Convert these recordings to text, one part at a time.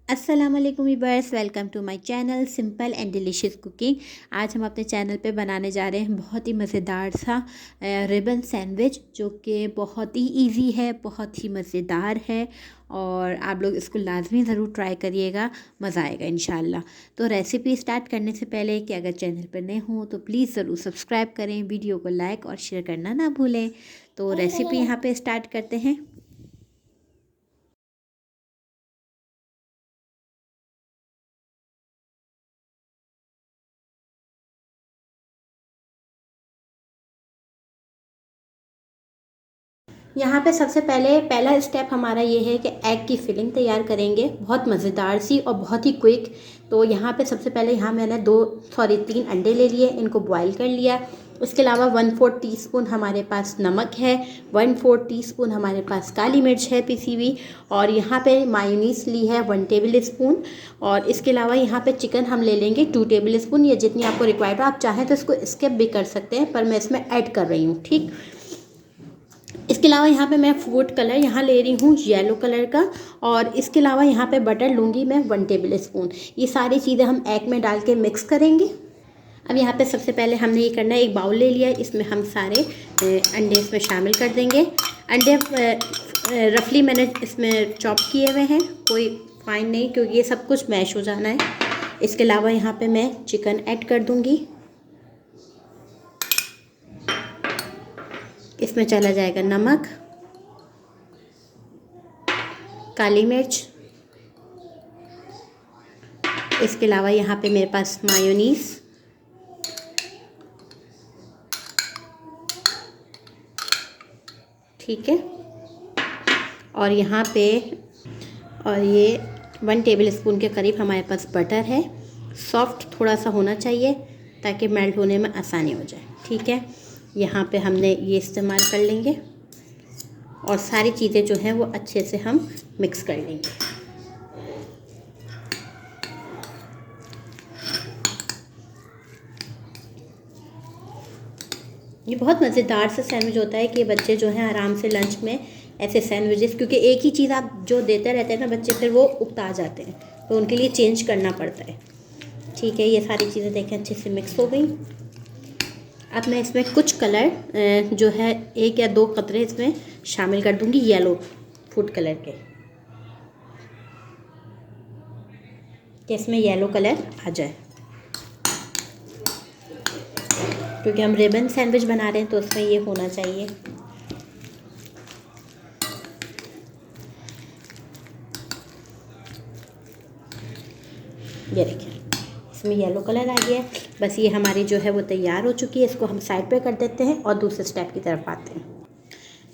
अस्सलामुअलैकुम viewers, welcome to my channel simple and delicious cooking. आज हम अपने चैनल पे बनाने जा रहे हैं बहुत ही मज़ेदार सा रिबन सैंडविच, जो कि बहुत ही इजी है, बहुत ही मज़ेदार है और आप लोग इसको लाजमी ज़रूर ट्राई करिएगा, मज़ा आएगा इंशाल्लाह। तो रेसिपी स्टार्ट करने से पहले कि अगर चैनल पर नए हों तो प्लीज़ ज़रूर सब्सक्राइब करें, वीडियो को लाइक और शेयर करना ना भूलें। तो रेसिपी यहाँ पर स्टार्ट करते हैं। यहाँ पे सबसे पहले पहला स्टेप हमारा ये है कि एग की फिलिंग तैयार करेंगे, बहुत मज़ेदार सी और बहुत ही क्विक। तो यहाँ पे सबसे पहले यहाँ मैंने 3 अंडे ले लिए, इनको बॉईल कर लिया। इसके अलावा 1/4 टीस्पून हमारे पास नमक है, 1/4 टीस्पून हमारे पास काली मिर्च है पिसी हुई, और यहाँ पे मायोनीस ली है 1 टेबल स्पून। और इसके अलावा यहाँ पे चिकन हम ले लेंगे 2 टेबल स्पून, या जितनी आपको रिक्वायर्ड हो। आप चाहें तो इसको स्किप भी कर सकते हैं, पर मैं इसमें ऐड कर रही हूँ, ठीक। इसके अलावा यहाँ पे मैं फूड कलर यहाँ ले रही हूँ येलो कलर का, और इसके अलावा यहाँ पे बटर लूँगी मैं 1 टेबल स्पून। ये सारी चीज़ें हम एग में डाल के मिक्स करेंगे। अब यहाँ पे सबसे पहले हमने ये करना है, एक बाउल ले लिया है, इसमें हम सारे अंडे इसमें शामिल कर देंगे। अंडे रफली मैंने इसमें चॉप किए हुए हैं, कोई फाइन नहीं, क्योंकि ये सब कुछ मैश हो जाना है। इसके अलावा यहाँ पे मैं चिकन ऐड कर दूँगी। इसमें चला जाएगा नमक, काली मिर्च, इसके अलावा यहाँ पे मेरे पास मायोनीस, ठीक है, और यहाँ पे और ये 1 टेबल स्पून के करीब हमारे पास बटर है। सॉफ्ट थोड़ा सा होना चाहिए ताकि मेल्ट होने में आसानी हो जाए, ठीक है। यहाँ पे हमने ये इस्तेमाल कर लेंगे और सारी चीज़ें जो हैं वो अच्छे से हम मिक्स कर लेंगे। ये बहुत मज़ेदार सा सैंडविच होता है कि बच्चे जो हैं आराम से लंच में ऐसे सैंडविचेस, क्योंकि एक ही चीज़ आप जो देते रहते हैं ना बच्चे, फिर वो उकता जाते हैं, तो उनके लिए चेंज करना पड़ता है, ठीक है। ये सारी चीज़ें देखें अच्छे से मिक्स हो गई। अब मैं इसमें कुछ कलर जो है 1 या 2 कतरे इसमें शामिल कर दूंगी, येलो फूड कलर के, कि इसमें येलो कलर आ जाए, क्योंकि हम रिबन सैंडविच बना रहे हैं तो उसमें ये होना चाहिए। ये देखिए इसमें येलो कलर आ गया है। बस ये हमारी जो है वो तैयार हो चुकी है। इसको हम साइड पे कर देते हैं और दूसरे स्टेप की तरफ आते हैं।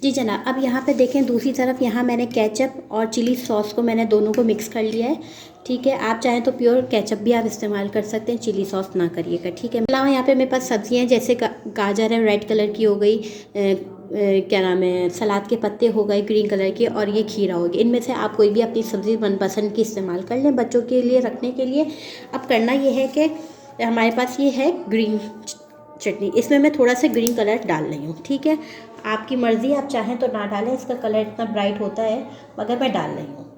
जी जनाब, अब यहाँ पे देखें दूसरी तरफ, यहाँ मैंने केचप और चिली सॉस को मैंने दोनों को मिक्स कर लिया है, ठीक है। आप चाहें तो प्योर केचप भी आप इस्तेमाल कर सकते हैं, चिली सॉस ना करिएगा, ठीक है। अलावा यहाँ पे मेरे पास सब्जियाँ जैसे गाजर है, रेड कलर की हो गई, क्या नाम है, सलाद के पत्ते हो गए ग्रीन कलर के, और ये खीरा हो गया। इनमें से आप कोई भी अपनी सब्ज़ी मनपसंद की इस्तेमाल कर लें बच्चों के लिए रखने के लिए। अब करना ये है कि हमारे पास ये है ग्रीन चटनी, इसमें मैं थोड़ा सा ग्रीन कलर डाल रही हूँ, ठीक है। आपकी मर्ज़ी, आप चाहें तो ना डालें, इसका कलर इतना ब्राइट होता है, मगर मैं डाल रही हूँ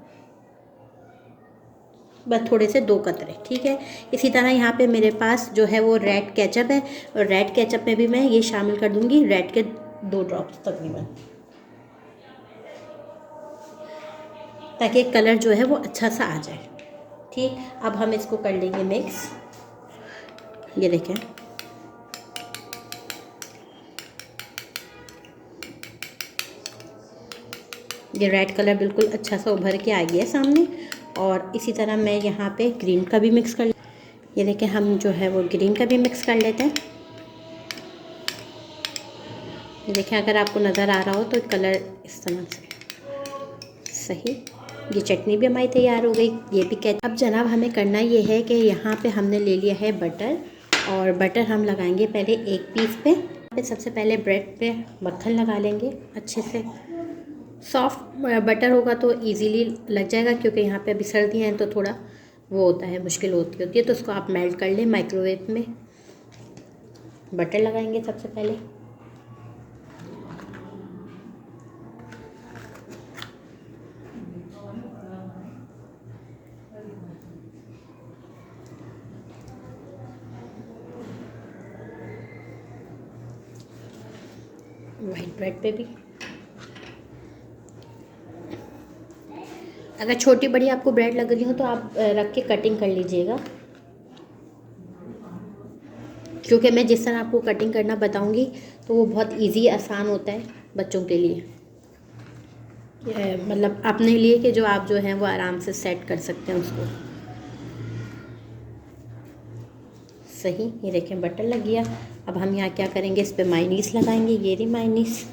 बस थोड़े से 2 कतरे, ठीक है। इसी तरह यहाँ पे मेरे पास जो है वो रेड केचप है, और रेड केचप में भी मैं ये शामिल कर दूँगी, रेड के 2 ड्रॉप्स तकरीबन, ताकि कलर जो है वो अच्छा सा आ जाए, ठीक। अब हम इसको कर लेंगे मिक्स। ये देखें ये रेड कलर बिल्कुल अच्छा सा उभर के आ गया सामने, और इसी तरह मैं यहाँ पे ग्रीन का भी मिक्स कर, ये देखें हम जो है वो ग्रीन का भी मिक्स कर लेते हैं। ये देखें अगर आपको नज़र आ रहा हो तो कलर इस तरह से सही। ये चटनी भी हमारी तैयार हो गई, ये भी कैच। अब जनाब हमें करना ये है कि यहाँ पे हमने ले लिया है बटर, और बटर हम लगाएंगे पहले एक पीस पे सबसे पहले ब्रेड पे मक्खन लगा लेंगे अच्छे से। सॉफ्ट बटर होगा तो इजीली लग जाएगा, क्योंकि यहाँ पे अभी सर्दियाँ हैं तो थोड़ा वो होता है, मुश्किल होती है, तो उसको आप मेल्ट कर लें माइक्रोवेव में। बटर लगाएंगे सबसे पहले, वाइट ब्रेड पे भी। अगर छोटी बड़ी आपको ब्रेड लग रही हो तो आप रख के कटिंग कर लीजिएगा, क्योंकि मैं जिस तरह आपको कटिंग करना बताऊंगी तो वो बहुत इजी आसान होता है बच्चों के लिए, मतलब अपने लिए कि जो आप जो है वो आराम से सेट कर सकते हैं उसको। सही, ये देखें बटर लग गया। अब हम यहाँ क्या करेंगे, इस पर मायोनीज़ लगाएंगे। ये रही मायोनीज़,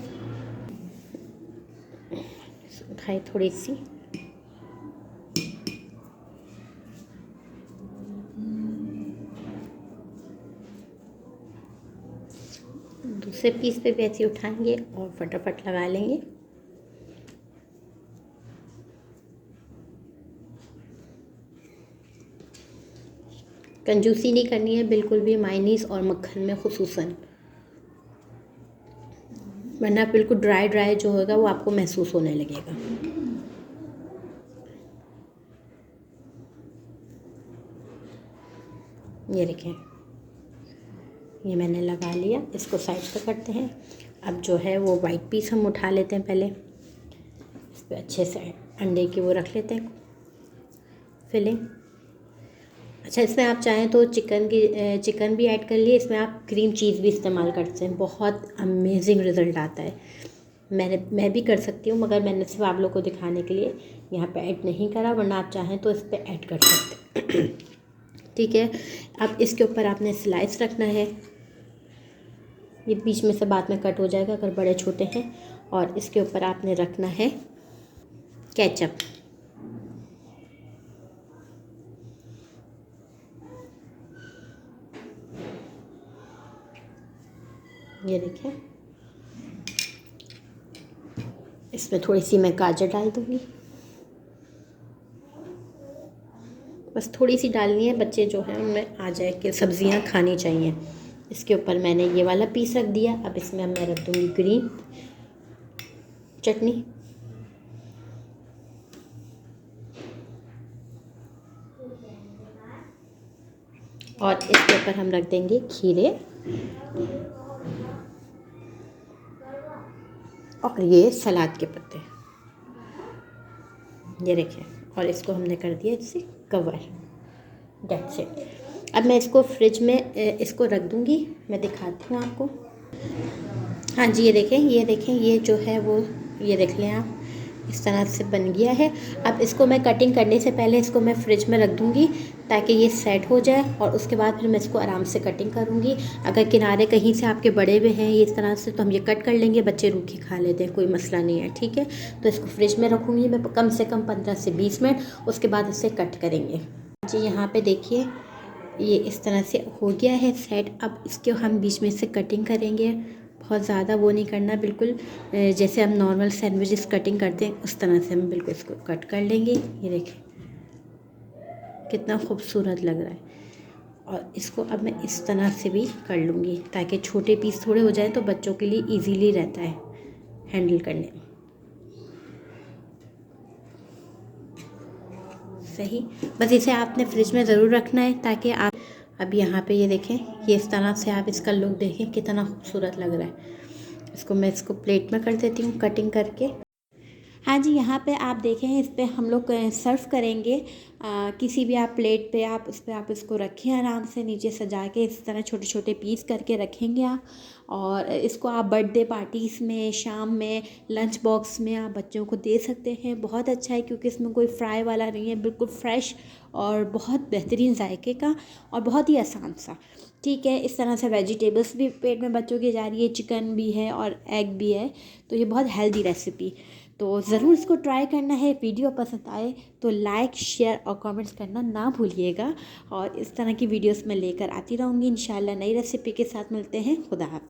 उठाई थोड़ी सी। दूसरे पीस पे भी ऐसे उठाएंगे और फटाफट लगा लेंगे। कंजूसी नहीं करनी है बिल्कुल भी मायोनीज़ और मक्खन में खुसूसन, वरना बिल्कुल ड्राई ड्राई जो होगा वो आपको महसूस होने लगेगा। ये देखें, ये मैंने लगा लिया। इसको साइड पे करते हैं। अब जो है वो वाइट पीस हम उठा लेते हैं। पहले इस पर अच्छे से अंडे की वो रख लेते हैं फिलिंग। अच्छा, इसमें आप चाहें तो चिकन भी ऐड कर लिए। इसमें आप क्रीम चीज़ भी इस्तेमाल करते हैं, बहुत अमेजिंग रिज़ल्ट आता है। मैं भी कर सकती हूँ, मगर मैंने सिर्फ आप लोग को दिखाने के लिए यहाँ पे ऐड नहीं करा, वरना आप चाहें तो इस पर ऐड कर सकते हैं। ठीक है, अब इसके ऊपर आपने स्लाइस रखना है। ये बीच में से बाद में कट हो जाएगा अगर बड़े छोटे हैं। और इसके ऊपर आपने रखना है केचप। ये देखिए, इसमें थोड़ी सी मैं गाजर डाल दूँगी, बस थोड़ी सी डालनी है, बच्चे जो हैं उनमें आ जाए कि सब्ज़ियाँ खानी चाहिए। इसके ऊपर मैंने ये वाला पीस रख दिया। अब इसमें मैं रख दूँगी ग्रीन चटनी, और इसके ऊपर हम रख देंगे खीरे और ये सलाद के पत्ते। ये देखें, और इसको हमने कर दिया इससे कवर। That's it. अब मैं इसको फ्रिज में इसको रख दूँगी। मैं दिखाती हूँ आपको। हाँ जी, ये देखें, ये जो है वो, ये देख लें आप, इस तरह से बन गया है। अब इसको मैं कटिंग करने से पहले इसको मैं फ्रिज में रख दूँगी ताकि ये सेट हो जाए, और उसके बाद फिर मैं इसको आराम से कटिंग करूँगी। अगर किनारे कहीं से आपके बड़े हुए हैं ये इस तरह से, तो हम ये कट कर लेंगे, बच्चे रूखे खा लेते हैं, कोई मसला नहीं है। ठीक है, तो इसको फ्रिज में रखूँगी मैं कम से कम 15 से 20 मिनट, उसके बाद इसे कट करेंगे। जी, यहाँ पर देखिए ये इस तरह से हो गया है सेट। अब इसके हम बीच में से कटिंग करेंगे, बहुत ज़्यादा वो नहीं करना, बिल्कुल जैसे हम नॉर्मल सैंडविचेस कटिंग करते हैं उस तरह से हम बिल्कुल इसको कट कर लेंगे। ये देखें कितना खूबसूरत लग रहा है। और इसको अब मैं इस तरह से भी कर लूँगी ताकि छोटे पीस थोड़े हो जाए तो बच्चों के लिए इजीली रहता है हैंडल करने में। सही, बस इसे आपने फ्रिज में ज़रूर रखना है ताकि आप, अब यहाँ पे ये देखें, ये इस तरह से आप इसका लुक देखें कितना खूबसूरत लग रहा है। मैं इसको प्लेट में कर देती हूँ कटिंग करके। हाँ जी, यहाँ पे आप देखें, इस पे हम लोग सर्व करेंगे। किसी भी आप प्लेट पे आप उस पर आप इसको रखें आराम से, नीचे सजा के इस तरह छोटे छोटे पीस करके रखेंगे आप। और इसको आप बर्थडे पार्टीज़ में, शाम में, लंच बॉक्स में आप बच्चों को दे सकते हैं। बहुत अच्छा है क्योंकि इसमें कोई फ्राई वाला नहीं है, बिल्कुल फ्रेश और बहुत बेहतरीन जायके का, और बहुत ही आसान सा। ठीक है, इस तरह से वेजिटेबल्स भी पेट में बच्चों की जा रही है, चिकन भी है और एग भी है, तो ये बहुत हेल्दी रेसिपी। तो ज़रूर इसको ट्राई करना है। वीडियो पसंद आए तो लाइक, शेयर और कमेंट्स करना ना भूलिएगा। और इस तरह की वीडियोस मैं लेकर आती रहूँगी इंशाल्लाह। नई रेसिपी के साथ मिलते हैं। खुदा हाफ़िज़।